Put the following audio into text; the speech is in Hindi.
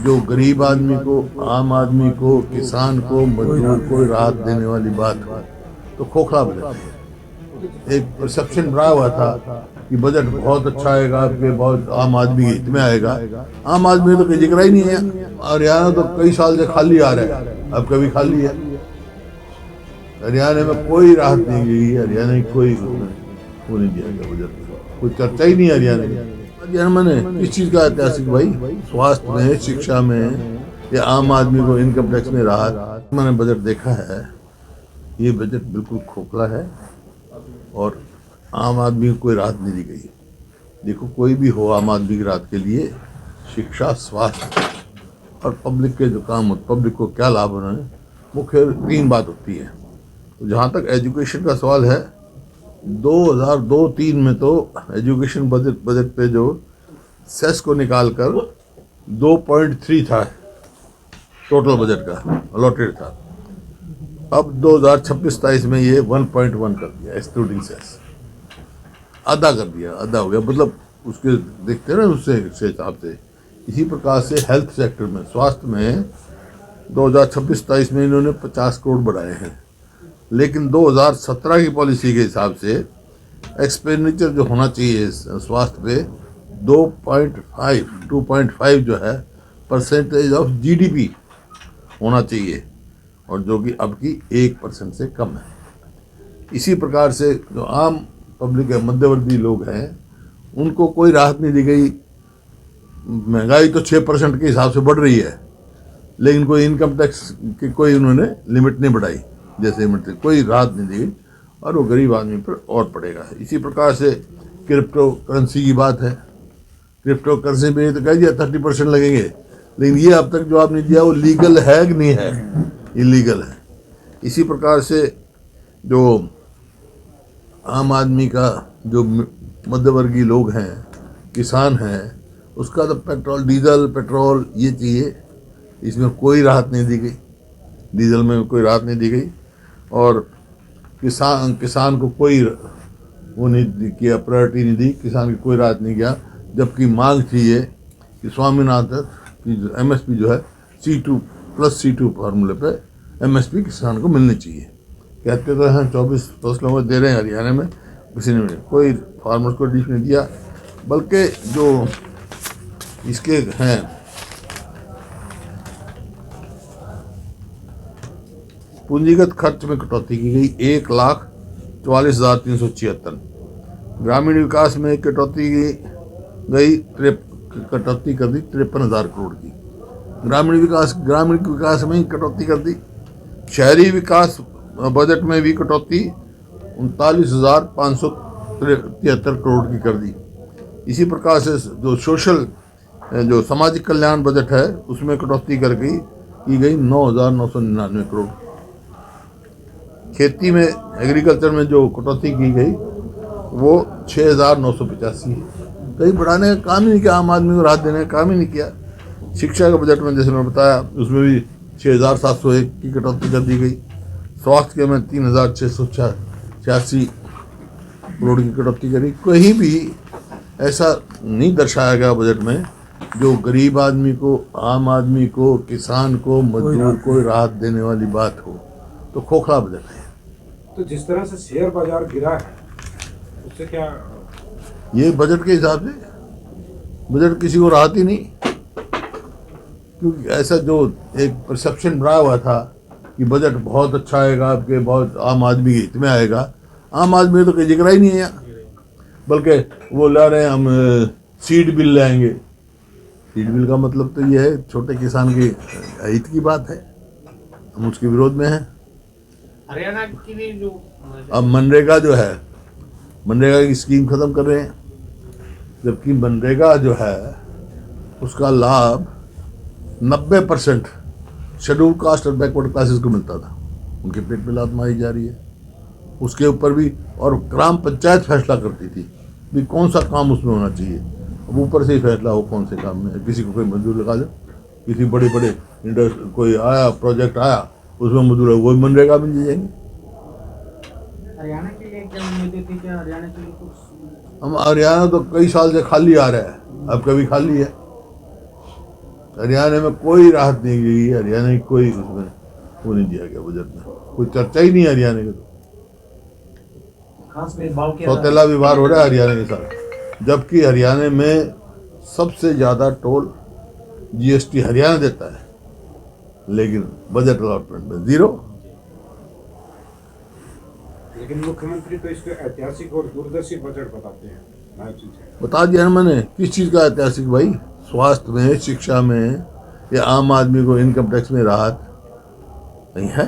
जो गरीब आदमी को, आम आदमी को, किसान को, मजदूर को राहत देने वाली बात हो तो खोखला बजट है। एक परसेप्शन बना हुआ था कि बजट बहुत अच्छा आएगा, आपके बहुत आम आदमी के हित में आएगा। आम आदमी तो कोई जिक्र ही नहीं है। हरियाणा तो कई साल से खाली आ रहा है, अब कभी खाली है। हरियाणा में कोई राहत नहीं दी, हरियाणा की कोई वो नहीं दिया गया बजट में, कोई चर्चा ही नहीं है हरियाणा में। हरियाणा में किस चीज का ऐतिहासिक भाई, स्वास्थ्य में, शिक्षा में, या आम आदमी को इनकम टैक्स में राहत। मैंने बजट देखा है, ये बजट बिल्कुल खोखला है और आम आदमी को कोई राहत नहीं दी गई। देखो, कोई भी हो आम आदमी की राहत के लिए शिक्षा, स्वास्थ्य और पब्लिक के जो काम होते, पब्लिक को क्या लाभ होना है, मुख्य 3 बात होती है। तो जहाँ तक एजुकेशन का सवाल है, 2002-03 में तो एजुकेशन बजट पे जो सेस को निकालकर 2.3 था टोटल बजट का अलॉटेड था। अब 2026-27 में ये 1.1 कर दिया एक्सक्लूडिंग सेस, आधा कर दिया, आधा हो गया। मतलब उसके देखते हैं ना, उससे हिसाब से। इसी प्रकार से हेल्थ सेक्टर में, स्वास्थ्य में 2026-27 में इन्होंने 50 करोड़ बढ़ाए हैं, लेकिन 2017 की पॉलिसी के हिसाब से एक्सपेंडिचर जो होना चाहिए स्वास्थ्य पे 2.5 जो है परसेंटेज ऑफ जीडीपी होना चाहिए, और जो कि अब की 1% से कम है। इसी प्रकार से जो आम पब्लिक है, मध्यवर्ती लोग हैं, उनको कोई राहत नहीं दी गई। महंगाई तो 6% के हिसाब से बढ़ रही है, लेकिन कोई इनकम टैक्स की कोई उन्होंने लिमिट नहीं बढ़ाई, जैसे मतलब कोई राहत नहीं दी गई, और वो गरीब आदमी पर और पड़ेगा। इसी प्रकार से क्रिप्टो करेंसी की बात है। क्रिप्टो करेंसी में तो कह दिया 30% लगेंगे, लेकिन ये अब तक जवाब नहीं दिया वो लीगल है कि नहीं है, इलीगल है। इसी प्रकार से जो आम आदमी का, जो मध्यवर्गीय लोग हैं, किसान हैं, उसका तो डीजल पेट्रोल ये चाहिए, इसमें कोई राहत नहीं दी गई। डीजल में कोई राहत नहीं दी गई, और किसान को कोई वो नहीं किया, प्रायोरिटी नहीं दी, किसान की कोई राहत नहीं किया। जबकि मांग थी ये कि स्वामीनाथन की जो एमएसपी जो है C2+C2 फार्मूले पे एमएसपी किसान को मिलनी चाहिए। कहते तो हैं 24 फसलों में दे रहे हैं, हरियाणा में किसी ने कोई फार्मर्स को डीप नहीं दिया। बल्कि जो इसके हैं पूंजीगत खर्च में कटौती की गई 1,44,376। ग्रामीण विकास में कटौती की गई, कटौती कर दी 53,000 करोड़ की। ग्रामीण विकास में ही कटौती कर दी। शहरी विकास बजट में भी कटौती 39,573 करोड़ की कर दी। इसी प्रकार से जो सोशल, जो सामाजिक कल्याण बजट है, उसमें कटौती की गई 9,999 करोड़। खेती में, एग्रीकल्चर में जो कटौती की गई वो 6,985 है। कहीं बढ़ाने का काम ही नहीं किया, आम आदमी को राहत देने का काम ही नहीं किया। शिक्षा के बजट में जैसे मैं बताया, उसमें भी 6,701 की कटौती कर दी गई। स्वास्थ्य के में 3,686 करोड़ की कटौती करी। कहीं भी ऐसा नहीं दर्शाया गया बजट में जो गरीब आदमी को, आम आदमी को, किसान को, मजदूर को राहत देने वाली बात हो। तो खोखला बजट है। तो जिस तरह से शेयर बाजार गिरा है, उससे क्या, ये बजट के हिसाब से बजट किसी को राहत ही नहीं, क्योंकि ऐसा जो एक परसेप्शन बना हुआ था कि बजट बहुत अच्छा आएगा, आपके बहुत आम आदमी के हित में आएगा। आम आदमी तो कोई जिक्र ही नहीं है, बल्कि वो ला रहे हैं हम सीड बिल लाएंगे। सीड बिल का मतलब तो ये है छोटे किसान के हित की बात है, हम उसके विरोध में हैं। हरियाणा की भी जो अब मनरेगा जो है, मनरेगा की स्कीम खत्म कर रहे हैं, जबकि मनरेगा जो है उसका लाभ 90% शेड्यूल कास्ट और बैकवर्ड क्लासेस को मिलता था, उनके पेट में लात मारी जा रही है। उसके ऊपर भी, और ग्राम पंचायत फैसला करती थी भी कौन सा काम उसमें होना चाहिए। अब ऊपर से ही फैसला हो कौन से काम में, किसी को कोई मजदूर लगा दे, किसी बड़े कोई आया प्रोजेक्ट आया उसमें मजदूर है, वो मनरेगा में जाएंगे। हरियाणा के लिए क्या उम्मीदें थी, क्या हरियाणा के लिए कुछ? हम हरियाणा तो कई साल से खाली आ रहा है, अब कभी खाली है। हरियाणा में कोई राहत नहीं गई, हरियाणा की कोई उसमें वो नहीं दिया गया बजट में, कोई चर्चा ही नहीं है हरियाणा की। खास भेदभाव किया सौतेला व्यवहार हो रहा है हरियाणा के साथ, जबकि हरियाणा में सबसे ज़्यादा टोल जीएसटी हरियाणा देता है, लेकिन बजट अलॉटमेंट में जीरो। लेकिन मुख्यमंत्री तो इसको ऐतिहासिक और दूरदर्शी बजट बताते हैं। नायब सिंह साहब। बता दिया ना मैंने, किस चीज़ का ऐतिहासिक भाई? स्वास्थ्य में, शिक्षा में, या आम आदमी को इनकम टैक्स में राहत नहीं है।